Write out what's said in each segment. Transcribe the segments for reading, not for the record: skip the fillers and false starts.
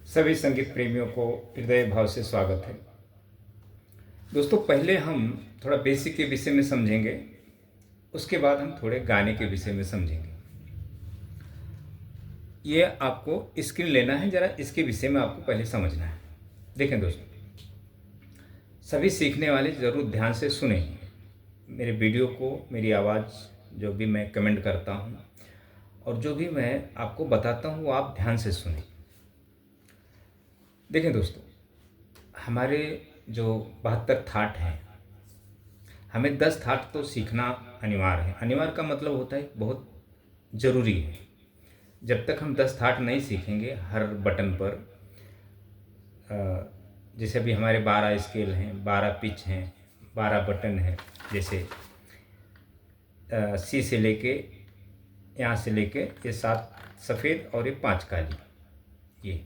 सभी संगीत प्रेमियों को हृदय भाव से स्वागत है। दोस्तों, पहले हम थोड़ा बेसिक के विषय में समझेंगे, उसके बाद हम थोड़े गाने के विषय में समझेंगे। ये आपको स्क्रीन लेना है, ज़रा इसके विषय में आपको पहले समझना है। देखें दोस्तों, सभी सीखने वाले ज़रूर ध्यान से सुने मेरे वीडियो को, मेरी आवाज़ जो भी मैं कमेंट करता हूँ और जो भी मैं आपको बताता हूँ वो आप ध्यान से सुने। देखें दोस्तों, हमारे जो 72 थाट हैं, हमें 10 थाट तो सीखना अनिवार्य है। अनिवार्य का मतलब होता है बहुत ज़रूरी है। जब तक हम 10 थाट नहीं सीखेंगे हर बटन पर, जैसे अभी हमारे 12 स्केल हैं, 12 पिच हैं, 12 बटन हैं, जैसे सी से लेके यहाँ से लेके ये 7 सफ़ेद और ये 5 काली, ये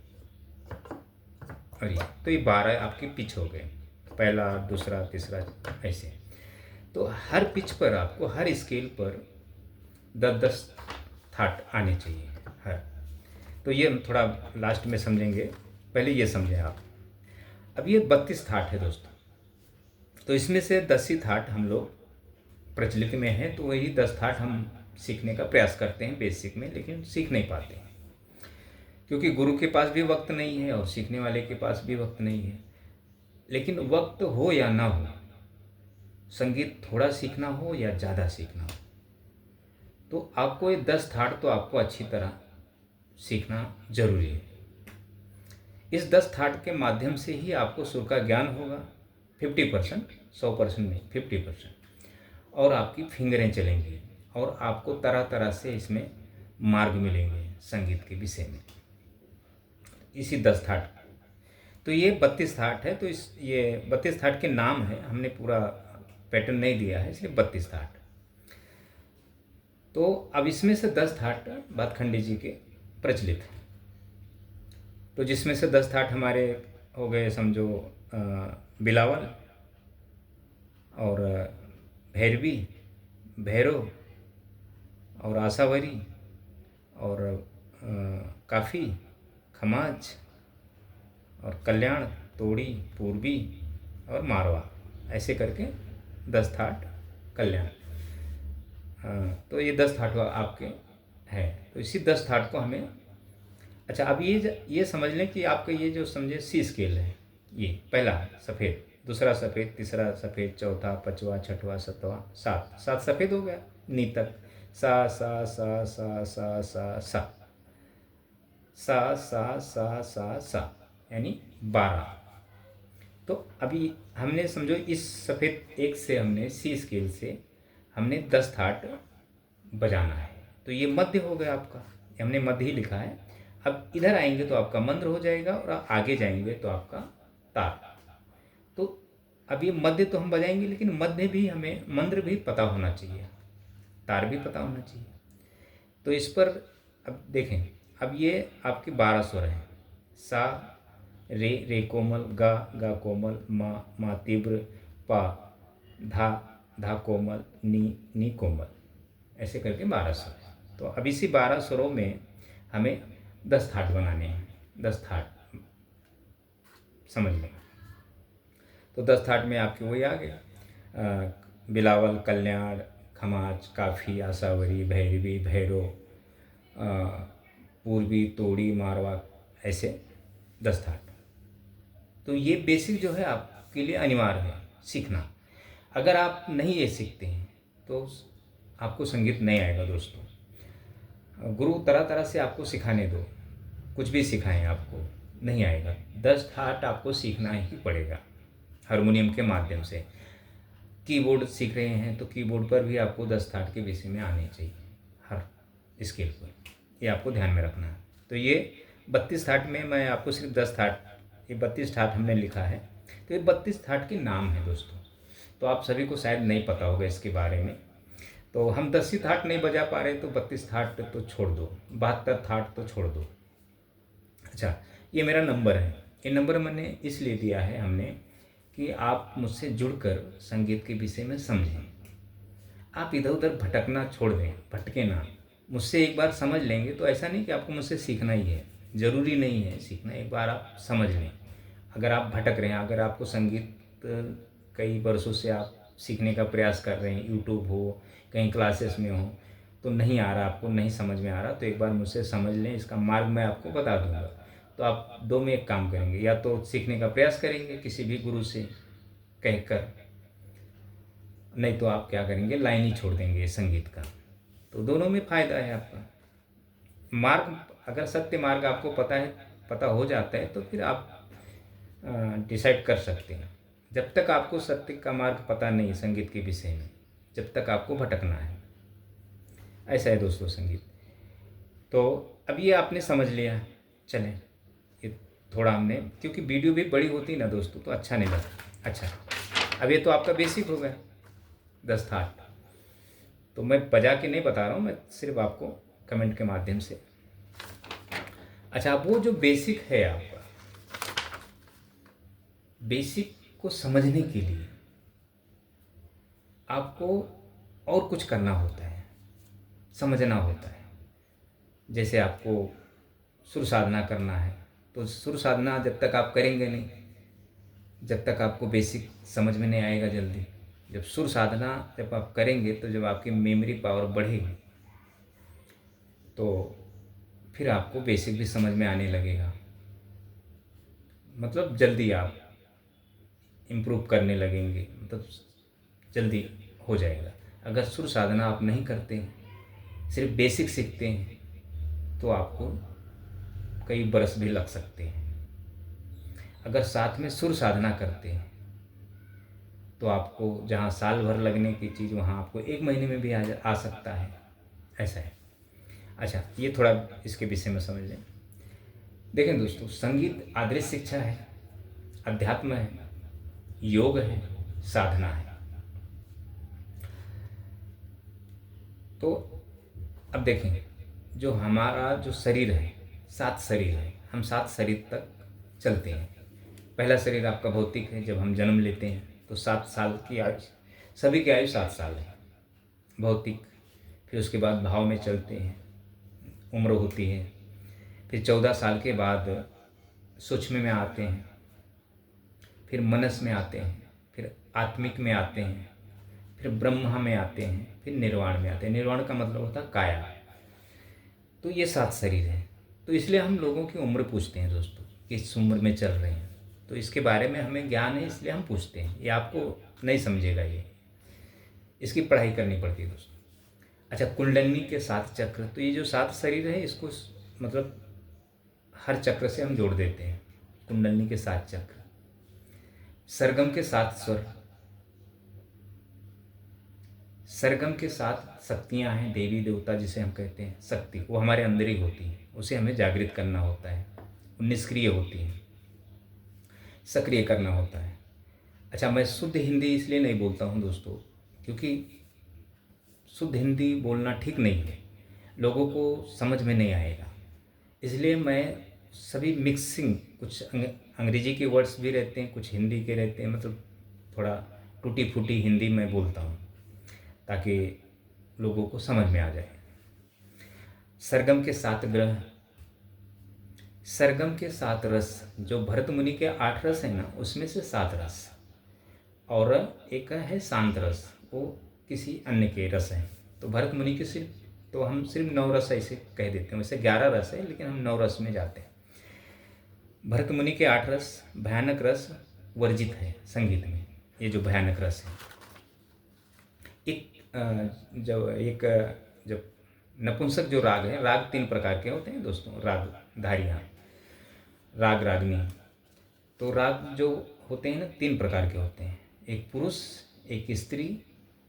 और ये, तो ये 12 आपके पिच हो गए, पहला, दूसरा, तीसरा, ऐसे। तो हर पिच पर आपको, हर स्केल पर 10-10 थाट आने चाहिए हर। तो ये हम थोड़ा लास्ट में समझेंगे, पहले ये समझें आप। अब ये 32 थाट है दोस्तों, तो इसमें से 10 ही थाट हम लोग प्रचलित में हैं, तो वही 10 थाट हम सीखने का प्रयास करते हैं बेसिक में, लेकिन सीख नहीं पाते हैं क्योंकि गुरु के पास भी वक्त नहीं है और सीखने वाले के पास भी वक्त नहीं है। लेकिन वक्त हो या ना हो, संगीत थोड़ा सीखना हो या ज़्यादा सीखना हो, तो आपको ये 10 थाट तो आपको अच्छी तरह सीखना जरूरी है। इस 10 थाट के माध्यम से ही आपको सुर का ज्ञान होगा 50%, 100% नहीं, 50%, और आपकी फिंगरें चलेंगी और आपको तरह तरह से इसमें मार्ग मिलेंगे संगीत के विषय में, इसी 10 थाट। तो ये 32 थाट है, तो ये 32 थाट के नाम है, हमने पूरा पैटर्न नहीं दिया है, इसलिए 32 थाट। तो अब इसमें से 10 थाट भातखंडे जी के प्रचलित हैं, तो जिसमें से 10 थाट हमारे हो गए, समझो बिलावल और भैरवी, भैरव और आशावरी और काफ़ी, खमाज और कल्याण, तोड़ी, पूर्वी और मारवा, ऐसे करके 10 थाट कल्याण। तो ये 10 थाट आपके हैं। तो इसी 10 थाट को हमें, अच्छा अब ये समझ लें कि आपका ये जो समझे सी स्केल है, ये पहला सफ़ेद, दूसरा सफ़ेद, तीसरा सफ़ेद, चौथा, पाँचवा, छठवा, सातवां, 7 सफ़ेद हो गया नी तक, सा सा सा सा सा सा सा सा सा सा सा सा, यानी 12। तो अभी हमने समझो इस सफ़ेद एक से हमने सी स्केल से हमने 10 थाट बजाना है, तो ये मध्य हो गया आपका, हमने मध्य ही लिखा है। अब इधर आएंगे तो आपका मंद्र हो जाएगा और आगे जाएंगे तो आपका तार। तो अब ये मध्य तो हम बजाएंगे, लेकिन मध्य भी हमें, मंद्र भी पता होना चाहिए, तार भी पता होना चाहिए। तो इस पर अब देखें, अब ये आपके 12 स्वर हैं, सा, रे, रे कोमल, गा, गा कोमल, मा, मा तीव्र, पा, धा, धा कोमल, नी, नी कोमल, ऐसे करके 12 स्वर हैं। तो अब इसी 12 स्वरों में हमें 10 थाट बनाने हैं, 10 थाट समझ लें। तो 10 थाट में आपके वही आ गए, बिलावल, कल्याण, खमाज, काफ़ी, आशावरी, भैरवी, भैरव, पूर्वी, तोड़ी, मारवा, ऐसे 10 थाट। तो ये बेसिक जो है आपके लिए अनिवार्य है सीखना। अगर आप नहीं ये सीखते हैं तो आपको संगीत नहीं आएगा दोस्तों। गुरु तरह तरह से आपको सिखाने दो, कुछ भी सिखाएं आपको नहीं आएगा। 10 ठाट आपको सीखना ही पड़ेगा हारमोनियम के माध्यम से। कीबोर्ड सीख रहे हैं तो कीबोर्ड पर भी आपको 10 ठाट के विषय में आने चाहिए हर स्केल पर, ये आपको ध्यान में रखना है। तो ये 32 ठाट में मैं आपको सिर्फ 10 ठाट, ये 32 ठाट हमने लिखा है। तो ये 32 ठाट के नाम है दोस्तों, तो आप सभी को शायद नहीं पता होगा इसके बारे में। तो हम 10 ही ठाट नहीं बजा पा रहे तो 32 ठाट तो छोड़ दो, 72 ठाट तो छोड़ दो। अच्छा, ये मेरा नंबर है, ये नंबर मैंने इसलिए दिया है हमने कि आप मुझसे जुड़कर संगीत के विषय में समझें। आप इधर उधर भटकना छोड़ दें, भटके ना, मुझसे एक बार समझ लेंगे तो ऐसा नहीं कि आपको मुझसे सीखना ही है, ज़रूरी नहीं है सीखना, एक बार आप समझ लें। अगर आप भटक रहे हैं, अगर आपको संगीत कई वर्षों से आप सीखने का प्रयास कर रहे हैं, यूट्यूब हो, कहीं क्लासेस में हो, तो नहीं आ रहा, आपको नहीं समझ में आ रहा, तो एक बार मुझसे समझ लें, इसका मार्ग मैं आपको बता दूंगा। तो आप दो में एक काम करेंगे, या तो सीखने का प्रयास करेंगे किसी भी गुरु से कहकर, नहीं तो आप क्या करेंगे, लाइन ही छोड़ देंगे संगीत का। तो दोनों में फ़ायदा है आपका। मार्ग, अगर सत्य मार्ग आपको पता हो जाता है तो फिर आप डिसाइड कर सकते हैं। जब तक आपको सत्य का मार्ग पता नहीं संगीत के विषय में, जब तक आपको भटकना है। ऐसा है दोस्तों संगीत। तो अब ये आपने समझ लिया, चलें ये थोड़ा हमने, क्योंकि वीडियो भी बड़ी होती ना दोस्तों तो अच्छा नहीं लगता। अच्छा, अब ये तो आपका बेसिक हो गया 10 ठाट, तो मैं बजा के नहीं बता रहा हूँ, मैं सिर्फ आपको कमेंट के माध्यम से। अच्छा, अब वो जो बेसिक है आपका, बेसिक को समझने के लिए आपको और कुछ करना होता है, समझना होता है। जैसे आपको सुर साधना करना है, तो सुर साधना जब तक आप करेंगे नहीं, जब तक आपको बेसिक समझ में नहीं आएगा जल्दी। जब सुर साधना जब आप करेंगे तो जब आपकी मेमोरी पावर बढ़ेगी तो फिर आपको बेसिक भी समझ में आने लगेगा, मतलब जल्दी आप इम्प्रूव करने लगेंगे, मतलब जल्दी हो जाएगा। अगर सुर साधना आप नहीं करते हैं, सिर्फ बेसिक सीखते हैं, तो आपको कई बरस भी लग सकते हैं। अगर साथ में सुर साधना करते हैं तो आपको जहाँ साल भर लगने की चीज़ वहाँ आपको 1 महीने में भी आ सकता है, ऐसा है। अच्छा, ये थोड़ा इसके विषय में समझ लें। देखें दोस्तों, संगीत आदर्श शिक्षा है, अध्यात्म है, योग है, साधना है। तो अब देखें, जो हमारा जो शरीर है, 7 शरीर है, हम 7 शरीर तक चलते हैं। पहला शरीर आपका भौतिक है, जब हम जन्म लेते हैं तो 7 साल की आयु, सभी की आयु 7 साल है भौतिक। फिर उसके बाद भाव में चलते हैं, उम्र होती है। फिर 14 साल के बाद सूक्ष्म में आते हैं, फिर मनस में आते हैं, फिर आत्मिक में आते हैं, फिर ब्रह्मा में आते हैं, फिर निर्वाण में आते हैं। निर्वाण का मतलब होता है काया। तो ये 7 शरीर हैं। तो इसलिए हम लोगों की उम्र पूछते हैं दोस्तों, किस उम्र में चल रहे हैं। तो इसके बारे में हमें ज्ञान है, इसलिए हम पूछते हैं। ये आपको नहीं समझेगा, ये इसकी पढ़ाई करनी पड़ती है दोस्तों। अच्छा, कुंडलिनी के 7 चक्र, तो ये जो 7 शरीर है इसको मतलब हर चक्र से हम जोड़ देते हैं। कुंडलिनी के 7 चक्र, सरगम के 7 स्वर, सरगम के 7 शक्तियाँ हैं, देवी देवता जिसे हम कहते हैं शक्ति, वो हमारे अंदर ही होती है, उसे हमें जागृत करना होता है। वो निष्क्रिय होती है, सक्रिय करना होता है। अच्छा, मैं शुद्ध हिंदी इसलिए नहीं बोलता हूँ दोस्तों, क्योंकि शुद्ध हिंदी बोलना ठीक नहीं है, लोगों को समझ में नहीं आएगा। इसलिए मैं सभी मिक्सिंग, कुछ अंग्रेजी के वर्ड्स भी रहते हैं, कुछ हिंदी के रहते हैं, मतलब थोड़ा टूटी फूटी हिंदी में बोलता हूँ ताकि लोगों को समझ में आ जाए। सरगम के 7 ग्रह, सरगम के 7 रस, जो भरत मुनि के 8 रस है ना, उसमें से 7 रस, और एक है शांत रस, वो किसी अन्य के रस हैं। तो भरत मुनि के सिर्फ, तो हम सिर्फ 9 रस ऐसे कह देते हैं, वैसे 11 रस है लेकिन हम 9 रस में जाते हैं। भरत मुनि के 8 रस, भयानक रस वर्जित है संगीत में। ये जो भयानक रस है, जब नपुंसक जो राग है, राग 3 प्रकार के होते हैं दोस्तों। राग धारियाँ, राग रागनी। तो राग जो होते हैं ना 3 प्रकार के होते हैं, एक पुरुष, एक स्त्री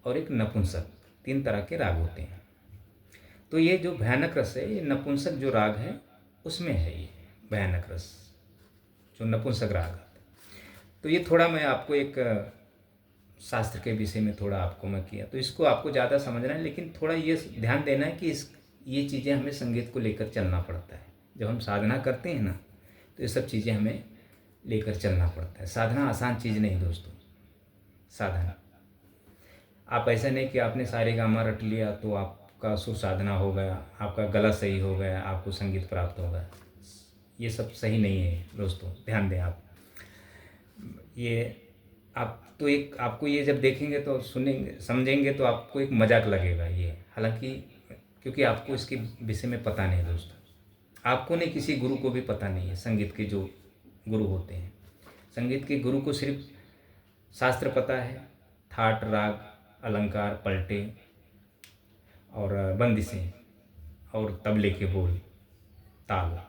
और एक नपुंसक, 3 तरह के राग होते हैं। तो ये जो भयानक रस है, ये नपुंसक जो राग है उसमें है, ये भयानक रस जो नपुंसक राग है। तो ये थोड़ा मैं आपको एक शास्त्र के विषय में थोड़ा आपको मैं किया, तो इसको आपको ज़्यादा समझना है, लेकिन थोड़ा ये ध्यान देना है कि ये चीज़ें हमें संगीत को लेकर चलना पड़ता है। जब हम साधना करते हैं ना, तो ये सब चीज़ें हमें लेकर चलना पड़ता है। साधना आसान चीज़ नहीं दोस्तों। साधना आप ऐसा नहीं कि आपने सारेगामा रट लिया तो आपका सुर साधना हो गया, आपका गला सही हो गया, आपको संगीत प्राप्त हो गया। ये सब सही नहीं है दोस्तों, ध्यान दें आप। ये आप तो एक आपको ये जब देखेंगे तो सुनेंगे समझेंगे तो आपको एक मजाक लगेगा ये, हालांकि क्योंकि आपको इसके विषय में पता नहीं दोस्तों। आपको नहीं, किसी गुरु को भी पता नहीं है। संगीत के जो गुरु होते हैं, संगीत के गुरु को सिर्फ शास्त्र पता है, थाट, राग, अलंकार, पलटे और बंदिशें और तबले के बोल, ताल।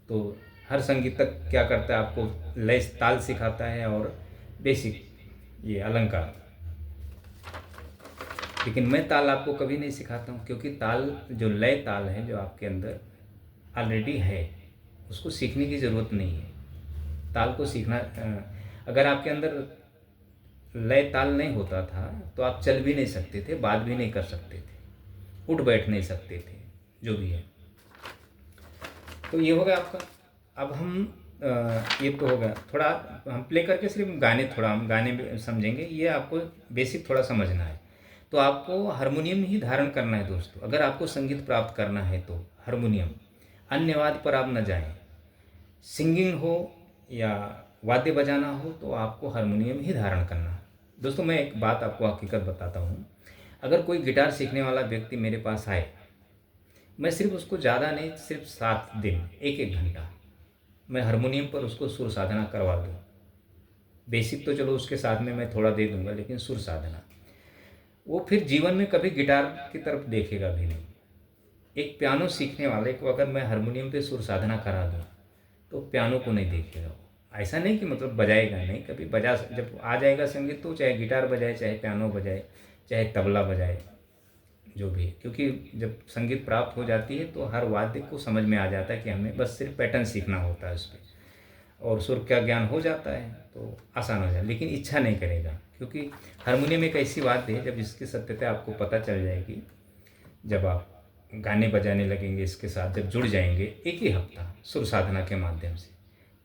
तो हर संगीतक क्या करता है, आपको लय ताल सिखाता है और बेसिक ये अलंकार। लेकिन मैं ताल आपको कभी नहीं सिखाता हूँ, क्योंकि ताल जो लय ताल है जो आपके अंदर ऑलरेडी है, उसको सीखने की ज़रूरत नहीं है। ताल को सीखना, अगर आपके अंदर लय ताल नहीं होता था तो आप चल भी नहीं सकते थे, बात भी नहीं कर सकते थे, उठ बैठ नहीं सकते थे, जो भी है। तो ये हो गया आपका। अब हम ये तो हो गया, थोड़ा हम प्ले करके सिर्फ गाने, थोड़ा हम गाने समझेंगे। ये आपको बेसिक थोड़ा समझना है। तो आपको हारमोनियम ही धारण करना है दोस्तों। अगर आपको संगीत प्राप्त करना है तो हारमोनियम, अन्य वाद्य पर आप न जाएं। सिंगिंग हो या वाद्य बजाना हो तो आपको हारमोनियम ही धारण करना है दोस्तों। मैं एक बात आपको हकीकत बताता हूँ। अगर कोई गिटार सीखने वाला व्यक्ति मेरे पास आए, मैं सिर्फ उसको ज़्यादा नहीं, सिर्फ 7 दिन 1-1 घंटा मैं हारमोनियम पर उसको सुर साधना करवा दूँ। बेसिक तो चलो उसके साथ में मैं थोड़ा दे दूँगा, लेकिन सुर साधना वो फिर जीवन में कभी गिटार की तरफ देखेगा भी नहीं। एक पियानो सीखने वाले को अगर मैं हारमोनियम पे सुर साधना करा दूँ तो पियानो को नहीं देखेगा वो। ऐसा नहीं कि मतलब बजाएगा नहीं, कभी बजा, जब आ जाएगा संगीत तो चाहे गिटार बजाए, चाहे पियानो बजाए, चाहे तबला बजाए, जो भी है। क्योंकि जब संगीत प्राप्त हो जाती है तो हर वाद्य को समझ में आ जाता है कि हमें बस सिर्फ पैटर्न सीखना होता है उस पर, और सुर का ज्ञान हो जाता है तो आसान हो जाए। लेकिन इच्छा नहीं करेगा, क्योंकि हारमोनियम एक ऐसी वाद्य है जब इसकी सत्यता आपको पता चल जाएगी, जब आप गाने बजाने लगेंगे इसके साथ, जब जुड़ जाएंगे एक ही हफ्ता सुर साधना के माध्यम से,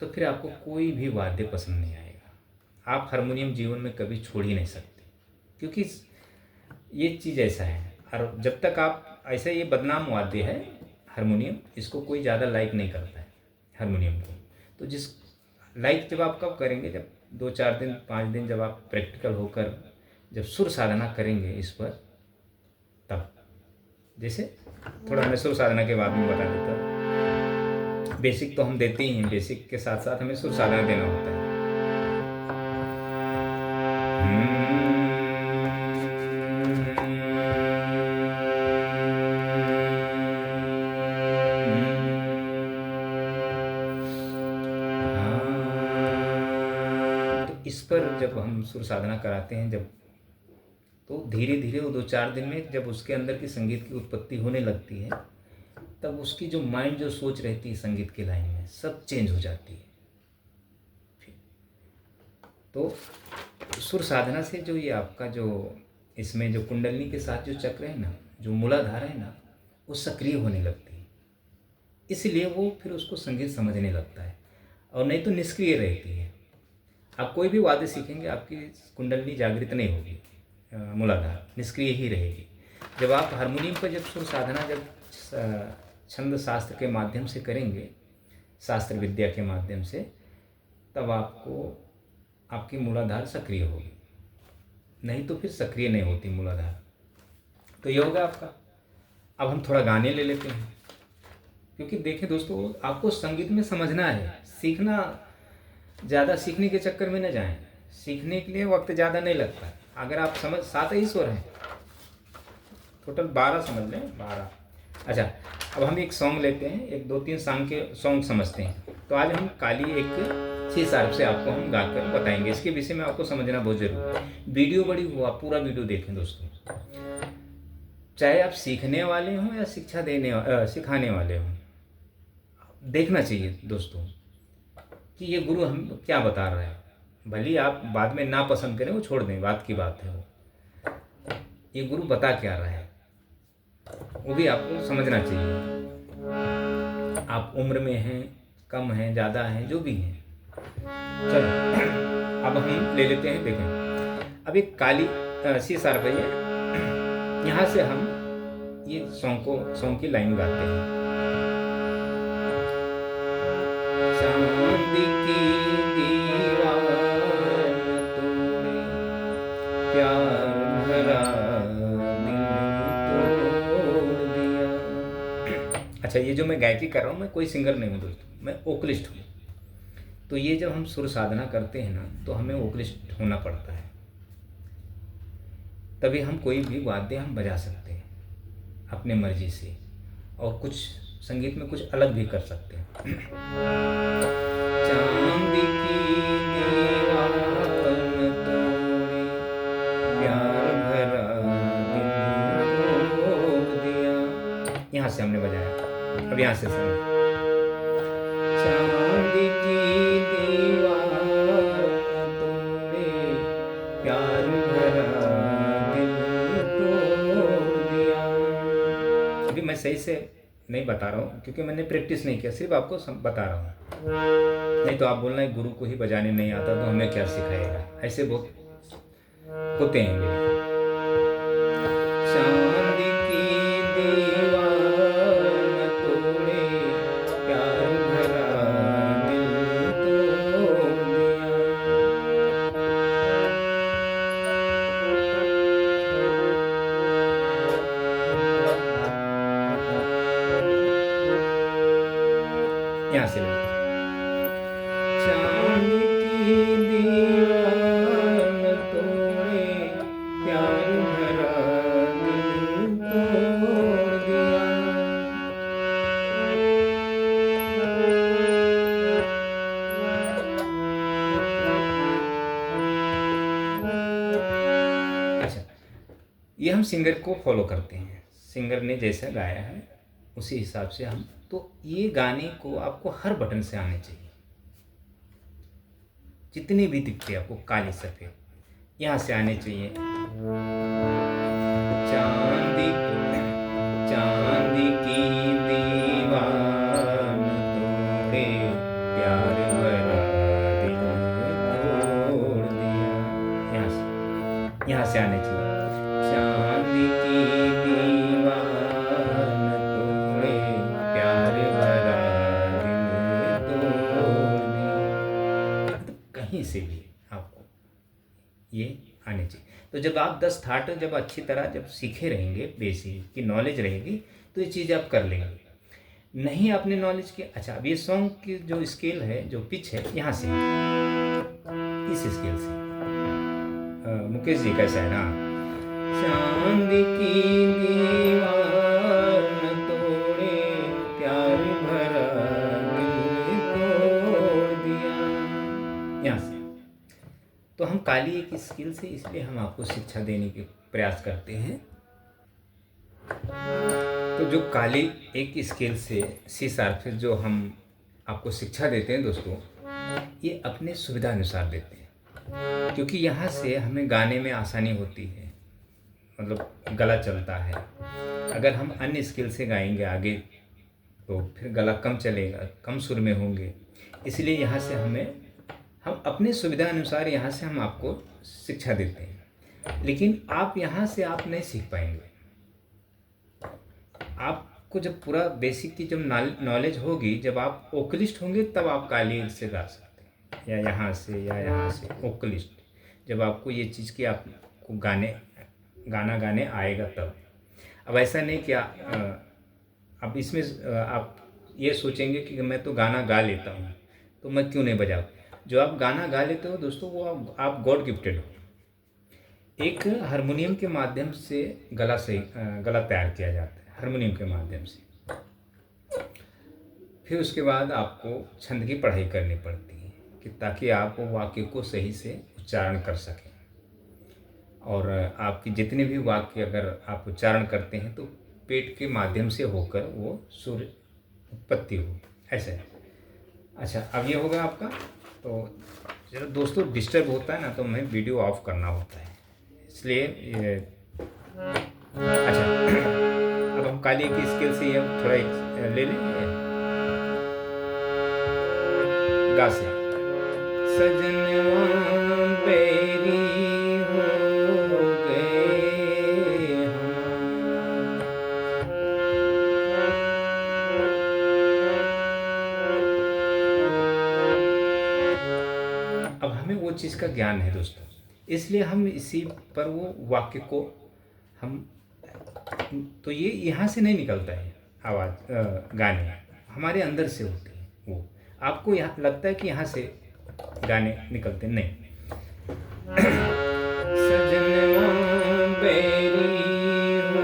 तो फिर आपको कोई भी वाद्य पसंद नहीं आएगा। आप हारमोनियम जीवन में कभी छोड़ ही नहीं सकते, क्योंकि ये चीज़ ऐसा है। और जब तक आप ऐसे, ये बदनाम वाद्य है हारमोनियम, इसको कोई ज़्यादा लाइक नहीं करता है हारमोनियम को। तो जिस लाइक जब आप कब करेंगे, जब 2-4 दिन 5 दिन जब आप प्रैक्टिकल होकर जब सुर साधना करेंगे इस पर, तब। जैसे थोड़ा मैं सुर साधना के बाद में बता देता हूँ। बेसिक तो हम देते ही हैं, बेसिक के साथ साथ हमें सुर साधना देना होता है। इस पर जब हम सुर साधना कराते हैं, जब, तो धीरे धीरे वो 2-4 दिन में जब उसके अंदर की संगीत की उत्पत्ति होने लगती है, तब उसकी जो माइंड, जो सोच रहती है संगीत के लाइन में, सब चेंज हो जाती है। तो सुर साधना से जो ये आपका जो इसमें जो कुंडलिनी के साथ जो चक्र है ना, जो मूलाधार है ना, वो सक्रिय होने लगती है। इसलिए वो फिर उसको संगीत समझने लगता है, और नहीं तो निष्क्रिय रहती है। आप कोई भी वाद्य सीखेंगे, आपकी कुंडलिनी जागृत नहीं होगी, मूलाधार निष्क्रिय ही रहेगी। जब आप हारमोनियम पर जब सुर साधना जब छंद शास्त्र के माध्यम से करेंगे, शास्त्र विद्या के माध्यम से, तब आपको आपकी मूलाधार सक्रिय होगी, नहीं तो फिर सक्रिय नहीं होती मूलाधार। तो ये होगा आपका। अब हम थोड़ा गाने ले लेते हैं, क्योंकि देखें दोस्तों, आपको संगीत में समझना है, सीखना, ज़्यादा सीखने के चक्कर में न जाएं। सीखने के लिए वक्त ज़्यादा नहीं लगता है। अगर आप समझ, 7 ही स्वर हैं, टोटल 12 समझ लें, 12 अच्छा, अब हम एक सॉन्ग लेते हैं, एक 2-3 सॉन्ग समझते हैं। तो आज हम काली एक सी शार्प से आपको हम गाकर बताएंगे। इसके विषय में आपको समझना बहुत ज़रूरी है। वीडियो बड़ी हो, आप पूरा वीडियो देखें दोस्तों। चाहे आप सीखने वाले हों या सिखाने वाले हों, देखना चाहिए दोस्तों कि ये गुरु हम क्या बता रहा है। भले ही आप बाद में ना पसंद करें, वो छोड़ दें, बात की बात है वो। ये गुरु बता क्या रहा है वो भी आपको समझना चाहिए। आप उम्र में हैं, कम हैं, ज़्यादा हैं, जो भी हैं। चलो अब हम ले लेते हैं, देखें। अब एक काली सी शार्प है ये। यहाँ से हम ये सॉन्ग की लाइन गाते हैं। चांद की दीवार तोड़े, प्यार भरा दिल तोड़ दिया। अच्छा, ये जो मैं गायकी कर रहा हूँ, मैं कोई सिंगर नहीं हूँ दोस्तों, मैं वोकलिस्ट हूँ। तो ये जब हम सुर साधना करते हैं ना, तो हमें वोकलिस्ट होना पड़ता है, तभी हम कोई भी वाद्य हम बजा सकते हैं अपने मर्जी से, और कुछ संगीत में कुछ अलग भी कर सकते हैं। चांद की दीवार तोड़े, प्यार भरा दिल तोड़ दिया। यहाँ से हमने बजाया। अब यहाँ से सुनो। चांद की दीवार तोड़े, प्यार भरा दिल तोड़ दिया। अभी मैं सही से नहीं बता रहा हूँ क्योंकि मैंने प्रैक्टिस नहीं किया, सिर्फ आपको बता रहा हूँ। नहीं तो आप बोलना है गुरु को ही बजाने नहीं आता तो हमें क्या सिखाएगा, ऐसे बहुत होते हैं मेरे। चांद की दीवार न तोड़े, प्यार भरा दिल तोड़ दिया। यहाँ से लेते। चांद की दीवार न तोड़े, प्यार भरा दिल तोड़ दिया। अच्छा, ये हम सिंगर को फॉलो करते हैं, सिंगर ने जैसा गाया है उसी हिसाब से हम। तो ये गाने को आपको हर बटन से आने चाहिए, जितने भी दिखते आपको काले सफ़ेद, यहाँ से आने चाहिए। चांदी की दीवार तोड़े, प्यार भरा दिल तोड़ दिया। यहाँ से आने चाहिए। चांदी की दीवार तोड़े, प्यार भरा दिल तोड़ दिया। कहीं से भी आपको ये आने चाहिए। तो जब आप 10 थाट जब अच्छी तरह जब सीखे रहेंगे, बेसिक की नॉलेज रहेगी, तो ये चीज़ आप कर लेंगे। नहीं आपने नॉलेज की। अच्छा, अब ये सॉन्ग की जो स्केल है, जो पिच है, यहाँ से इस स्केल से मुकेश जी कैसा है ना। चांद की दीवार न तोड़े, प्यार भरा दिल तोड़ दिया। यहाँ से तो हम काली एक स्किल से, इसलिए हम आपको शिक्षा देने के प्रयास करते हैं। तो जो काली एक स्केल से सी शार्प से जो हम आपको शिक्षा देते हैं दोस्तों, ये अपने सुविधा अनुसार देते हैं, क्योंकि यहाँ से हमें गाने में आसानी होती है, मतलब गला चलता है। अगर हम अन्य स्केल से गाएंगे आगे तो फिर गला कम चलेगा, कम सुर में होंगे। इसलिए यहाँ से हम अपने सुविधा अनुसार यहाँ से हम आपको शिक्षा देते हैं। लेकिन आप यहाँ से आप नहीं सीख पाएंगे। आपको जब पूरा बेसिक की जब नॉलेज होगी, जब आप वोकलिस्ट होंगे, तब आप काली से गा सकते हैं, या यहाँ से वोकलिस्ट। जब आपको ये चीज़ की आपको गाना गाने आएगा तब। अब ऐसा नहीं कि अब इसमें आप ये सोचेंगे कि मैं तो गाना गा लेता हूँ तो मैं क्यों नहीं बजाऊँ। जो आप गाना गा लेते हो दोस्तों, वो आप गॉड गिफ्टेड हो। एक हारमोनियम के माध्यम से गला तैयार किया जाता है। हारमोनियम के माध्यम से। फिर उसके बाद आपको छंद की पढ़ाई करनी पड़ती है कि ताकि आप वाक्य को सही से उच्चारण कर सकें, और आपकी जितने भी वाक्य अगर आप उच्चारण करते हैं तो पेट के माध्यम से होकर वो सुर उत्पत्ति हो, ऐसा है। अच्छा, अब ये होगा आपका। तो जरा दोस्तों डिस्टर्ब होता है ना, तो हमें वीडियो ऑफ करना होता है, इसलिए ये अच्छा। अब हम काली की स्केल से ये थोड़ा एक ले लें गा से। सजनवा बेरी हो गए हम, अब हमें वो चीज़ का ज्ञान है दोस्तों, इसलिए हम इसी पर वो वाक्य को हम, तो ये यहाँ से नहीं निकलता है आवाज़, गाने हमारे अंदर से होते हैं। वो आपको यहाँ लगता है कि यहाँ से गाने निकलते नहीं। सजनवा बेरी हो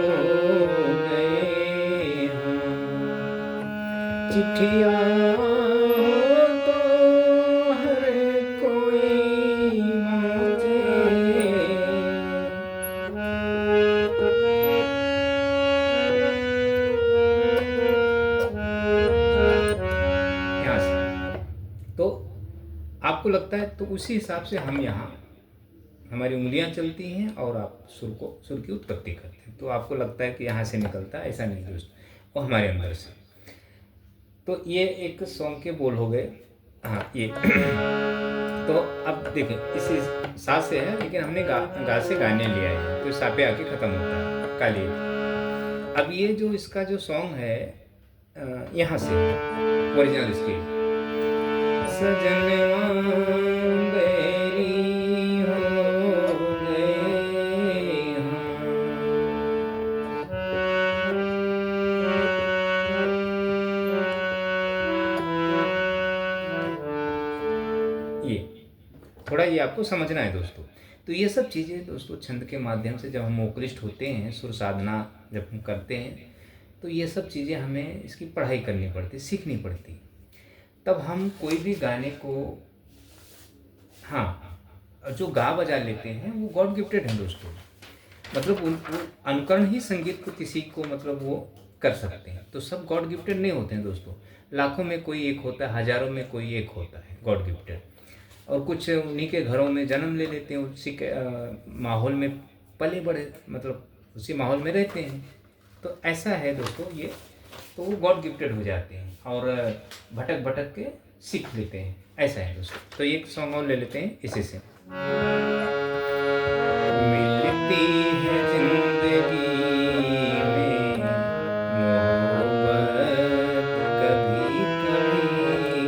गए हम, चिट्ठिया तो हर कोई मांगे, यहाँ से। तो आपको लगता है, तो उसी हिसाब से हम यहाँ हमारी उंगलियां चलती हैं और आप सुर की उत्पत्ति करते हैं। तो आपको लगता है कि यहाँ से निकलता है, ऐसा नहीं दोस्तों, वो हमारे अंदर से। तो ये एक सॉन्ग के बोल हो गए। हाँ ये तो अब देखें, इसी सा से है, लेकिन हमने गा से गाने लिया है, तो सा पे आके ख़त्म होता है काली। अब ये जो इसका जो सॉन्ग है, यहाँ से ओरिजिनल स्केल, सजनवा बेरी हो गए हम, ये थोड़ा ये आपको समझना है दोस्तों। तो ये सब चीज़ें दोस्तों छंद के माध्यम से जब हम वोकलिस्ट होते हैं, सुर साधना जब हम करते हैं, तो ये सब चीज़ें हमें इसकी पढ़ाई करनी पड़ती, सीखनी पड़ती, तब हम कोई भी गाने को, हाँ जो गा बजा लेते हैं वो गॉड गिफ्टेड हैं दोस्तों। मतलब वो अनुकरण ही संगीत को किसी को मतलब वो कर सकते हैं, तो सब गॉड गिफ्टेड नहीं होते हैं दोस्तों। लाखों में कोई एक होता है, हजारों में कोई एक होता है गॉड गिफ्टेड, और कुछ उन्हीं के घरों में जन्म ले लेते हैं, उसी के माहौल में पले बड़े, मतलब उसी माहौल में रहते हैं, तो ऐसा है दोस्तों ये। तो वो गॉड गिफ्टेड हो जाते हैं और भटक भटक के सीख लेते हैं, ऐसा है दोस्तों। तो एक सॉन्ग और ले लेते हैं इसी से। मिलती है जिंदगी में मोहब्बत कभी कभी,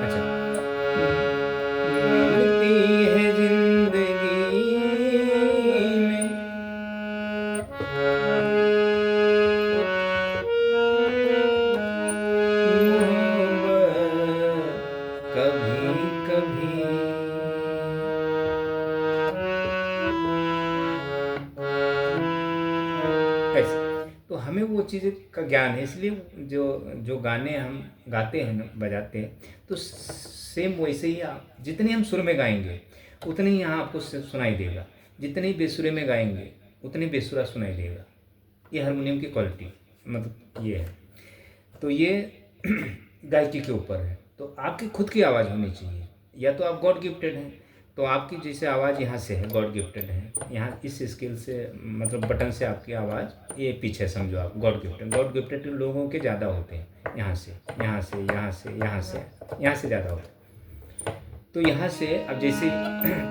अच्छा, मिलती है जिंदगी में मोहब्बत कभी कभी, ऐसे। तो हमें वो चीज़ का ज्ञान है, इसलिए जो जो गाने हम गाते हैं ना, बजाते हैं, तो सेम वैसे ही आप जितने हम सुर में गाएंगे उतने ही यहाँ आपको सुनाई देगा, जितने ही बेसुरे में गाएंगे उतने बेसुरा सुनाई देगा। ये हारमोनियम की क्वालिटी मतलब ये है। तो ये गायकी के ऊपर है, तो आपकी खुद की आवाज़ होनी चाहिए, या तो आप गॉड गिफ्टेड हैं, तो आपकी जैसे आवाज़ यहाँ से है, गॉड गिफ्टेड है, यहाँ इस स्केल से मतलब बटन से आपकी आवाज़ ये पीछे समझो आप गॉड गिफ्टेड लोगों के ज़्यादा होते हैं, यहाँ से यहाँ से यहाँ से यहाँ से यहाँ से ज़्यादा होते हैं। तो यहाँ से अब जैसे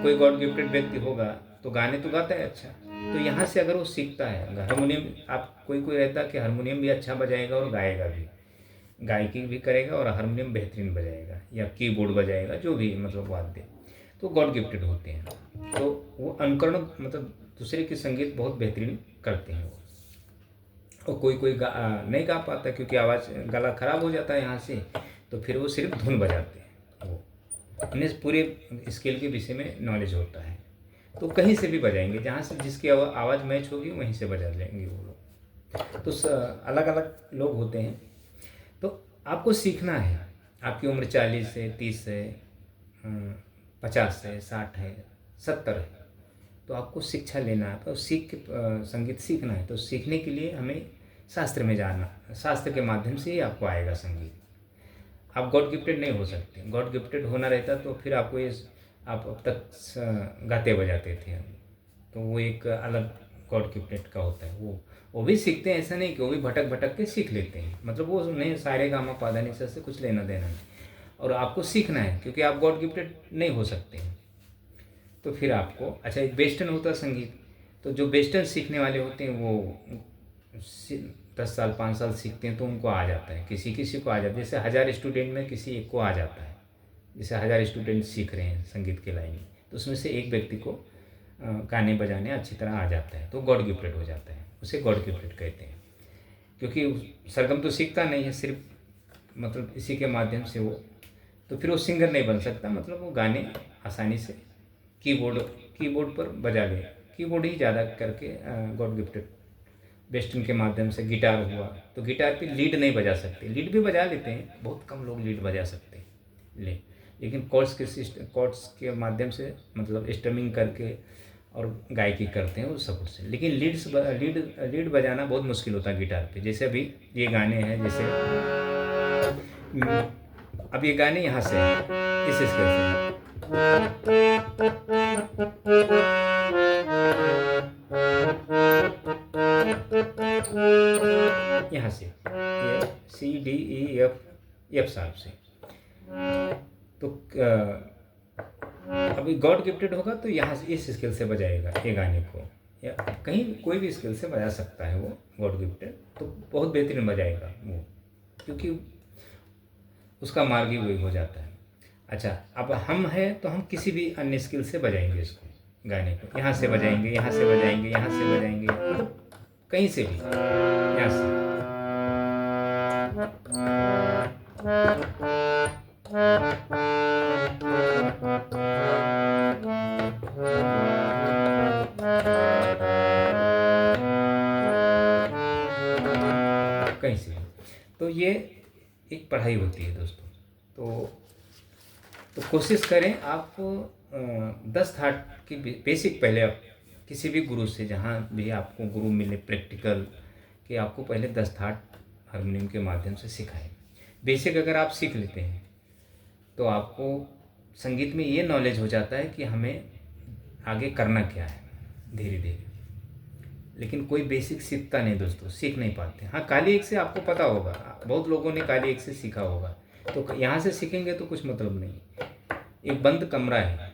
कोई गॉड गिफ्टेड व्यक्ति होगा तो गाने तो गाता है अच्छा, तो यहाँ से अगर वो सीखता है हारमोनियम, आप कोई रहता कि हारमोनियम भी अच्छा बजाएगा और गाएगा भी, गायकी भी करेगा और हारमोनियम बेहतरीन बजाएगा या कीबोर्ड बजाएगा, जो भी मतलब वाद्य, तो गॉड गिफ्टेड होते हैं। तो वो अनुकरण मतलब दूसरे के संगीत बहुत बेहतरीन करते हैं वो। और कोई नहीं गा पाता क्योंकि आवाज़ गला ख़राब हो जाता है यहाँ से, तो फिर वो सिर्फ धुन बजाते हैं, उन्हें पूरे स्केल के विषय में नॉलेज होता है। तो कहीं से भी बजाएंगे, जहाँ से जिसकी आवाज़ मैच होगी वहीं से बजा लेंगे वो लोग। तो अलग अलग लोग होते हैं। तो आपको सीखना है। आपकी उम्र 40 है, 30 है, 50 है, 60 है, 70 है, तो आपको शिक्षा लेना है, तो सीख के संगीत सीखना है। तो सीखने के लिए हमें शास्त्र में जाना, शास्त्र के माध्यम से ही आपको आएगा संगीत। आप गॉड गिफ्टेड नहीं हो सकते। गॉड गिफ्टेड होना रहता तो फिर आपको ये आप अब तक गाते बजाते थे, तो वो एक अलग गॉड गिफ्टेड का होता है। वो भी सीखते हैं, ऐसा नहीं कि वो भी भटक भटक के सीख लेते हैं, मतलब वो नहीं सारे गामा पाधा निसा से कुछ लेना देना नहीं। और आपको सीखना है क्योंकि आप गॉड गिफ्टेड नहीं हो सकते हैं। तो फिर आपको अच्छा एक वेस्टर्न होता है संगीत। तो जो वेस्टर्न सीखने वाले होते हैं वो 10 साल 5 साल सीखते हैं तो उनको आ जाता है, किसी किसी को आ जाता है। जैसे 1000 स्टूडेंट में किसी एक को आ जाता है, जैसे 1000 स्टूडेंट सीख रहे हैं संगीत के लाइन में, तो उसमें से एक व्यक्ति को गाने बजाने अच्छी तरह आ जाता है, तो गॉड गिफ्टेड हो जाता है, उसे गॉड गिफ्टेड कहते हैं। क्योंकि सरगम तो सीखता नहीं है, सिर्फ मतलब इसी के माध्यम से वो, तो फिर वो सिंगर नहीं बन सकता, मतलब वो गाने आसानी से कीबोर्ड पर बजा ले, कीबोर्ड ही ज़्यादा करके गॉड गिफ्टेड। वेस्टर्न के माध्यम से गिटार हुआ, तो गिटार पे लीड नहीं बजा सकते, लीड भी बजा लेते हैं, बहुत कम लोग लीड बजा सकते हैं लेकिन कॉर्ड्स के माध्यम से मतलब स्ट्रमिंग करके और गायकी करते हैं उस सपोर्ट से। लेकिन लीड बजाना बहुत मुश्किल होता है गिटार पे। जैसे अभी ये गाने हैं, जैसे अब ये गाने यहाँ से इस स्केल से, यहाँ से ये C D E F sharp से। तो अभी गॉड गिफ्टेड होगा तो यहाँ से इस स्केल से बजाएगा ये गाने को, या कहीं कोई भी स्केल से बजा सकता है वो गॉड गिफ्टेड, तो बहुत बेहतरीन बजाएगा वो, क्योंकि उसका मार्ग ही वही हो जाता है। अच्छा, अब हम हैं तो हम किसी भी अन्य स्किल से बजाएंगे इसको, गाने को यहाँ से बजाएंगे, यहाँ से बजाएंगे, यहाँ से बजाएंगे, मतलब कहीं से भी, यहाँ से। कहीं से। तो ये एक पढ़ाई होती है दोस्तों। तो कोशिश करें आप 10 थाट की बेसिक पहले आप किसी भी गुरु से, जहाँ भी आपको गुरु मिले प्रैक्टिकल, कि आपको पहले 10 थाट हारमोनियम के माध्यम से सिखाएं। बेसिक अगर आप सीख लेते हैं तो आपको संगीत में ये नॉलेज हो जाता है कि हमें आगे करना क्या है धीरे धीरे। लेकिन कोई बेसिक सीखता नहीं दोस्तों, सीख नहीं पाते। हाँ, काली एक से आपको पता होगा, बहुत लोगों ने काली एक से सीखा होगा, तो यहाँ से सीखेंगे तो कुछ मतलब नहीं। एक बंद कमरा है,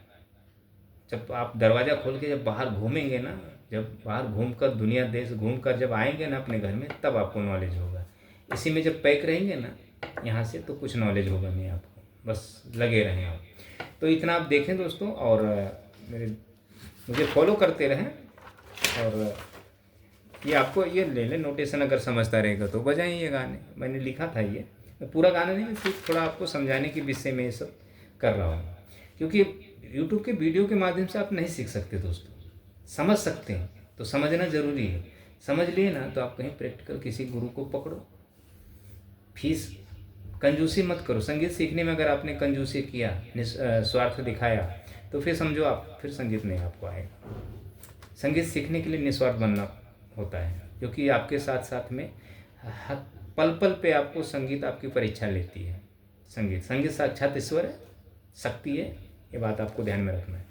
जब आप दरवाज़ा खोल के जब बाहर घूमेंगे ना, जब बाहर घूमकर दुनिया देश घूमकर जब आएंगे ना अपने घर में, तब आपको नॉलेज होगा। इसी में जब पैक रहेंगे ना यहाँ से, तो कुछ नॉलेज होगा नहीं आपको, बस लगे रहें आप। तो इतना आप देखें दोस्तों, और मुझे फॉलो करते रहें। और ये आपको ये ले लें नोटेशन, अगर समझता रहेगा तो बजाएं ये गाने। मैंने लिखा था ये, मैं पूरा गाना नहीं, सिर्फ थोड़ा आपको समझाने के विषय में ये सब कर रहा हूँ। क्योंकि यूट्यूब के वीडियो के माध्यम से आप नहीं सीख सकते दोस्तों, समझ सकते हैं तो समझना ज़रूरी है। समझ लिए ना तो आप कहीं प्रैक्टिकल किसी गुरु को पकड़ो। फीस कंजूसी मत करो। संगीत सीखने में अगर आपने कंजूसी किया, स्वार्थ दिखाया, तो फिर समझो आप फिर संगीत नहीं आपको आएगा। संगीत सीखने के लिए निस्वार्थ बनना होता है, क्योंकि आपके साथ साथ में पल पल पे आपको संगीत आपकी परीक्षा लेती है। संगीत साक्षात ईश्वर है, शक्ति है, ये बात आपको ध्यान में रखना है।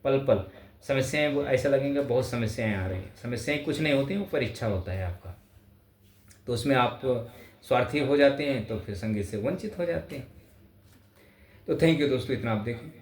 पल पल समस्याएं, वो ऐसा लगेंगे बहुत समस्याएं आ रही हैं, समस्याएं कुछ नहीं होती, वो परीक्षा होता है आपका। तो उसमें आप स्वार्थी हो जाते हैं, तो फिर संगीत से वंचित हो जाते हैं। तो थैंक यू दोस्तों, इतना आप देखें।